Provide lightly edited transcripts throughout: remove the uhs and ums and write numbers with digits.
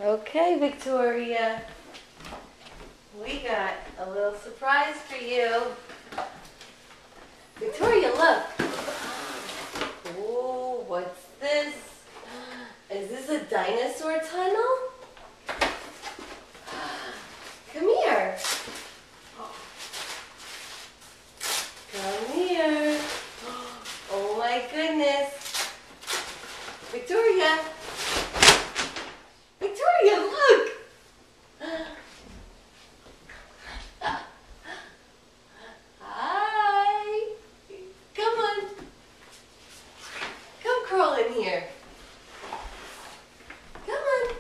Okay, Victoria. We got a little surprise for you. Victoria, look. Oh, what's this? Is this a dinosaur tunnel? Come here. Come here. Oh my goodness. Victoria. Victoria, look. Hi. Come on. Come crawl in here. Come on.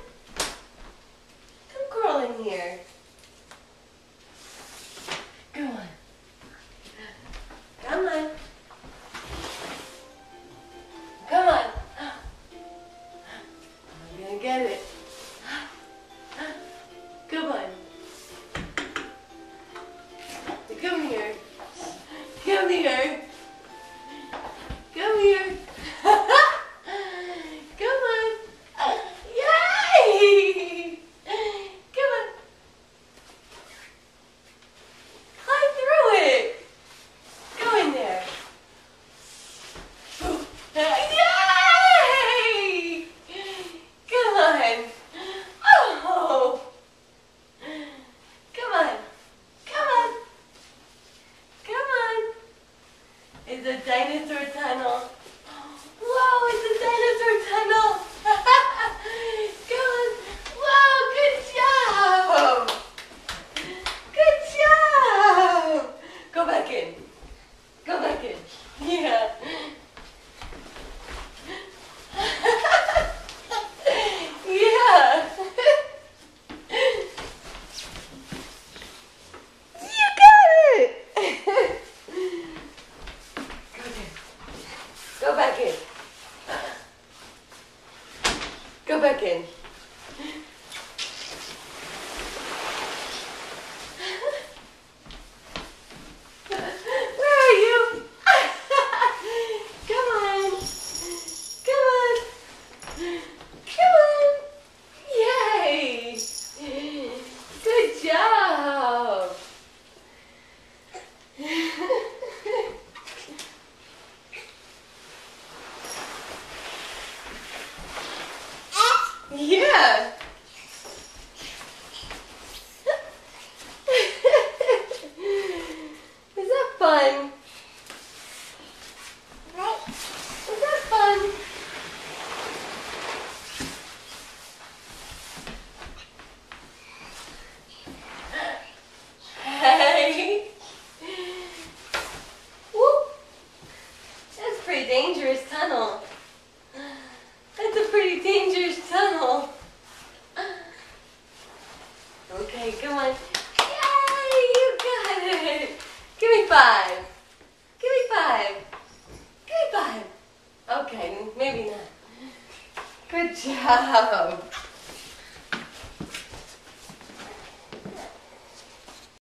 Come crawl in here. Come on. Come on. Come on. I'm gonna get it. Come on. Come here. Come here. Come here. Come on. Yay! Come on. Climb through it. Go in there. Yay! Come on. Oh. Come on. Come on. Come on. It's a dinosaur tunnel. Whoa, it's a dinosaur tunnel. Come on. Whoa, good job. Good job. Go back in. Go back in. Yeah. Yeah. You got it. Go back in. Go back in. Where are you? Come on. Come on. Come on. Yay. Good job. Yeah. Is that fun? Is that fun? Hey. Whoop. That's a pretty dangerous tunnel. That's a pretty dangerous tunnel. Okay, come on. Yay, you got it. Give me 5. Give me 5. Give me 5. Okay, maybe not. Good job.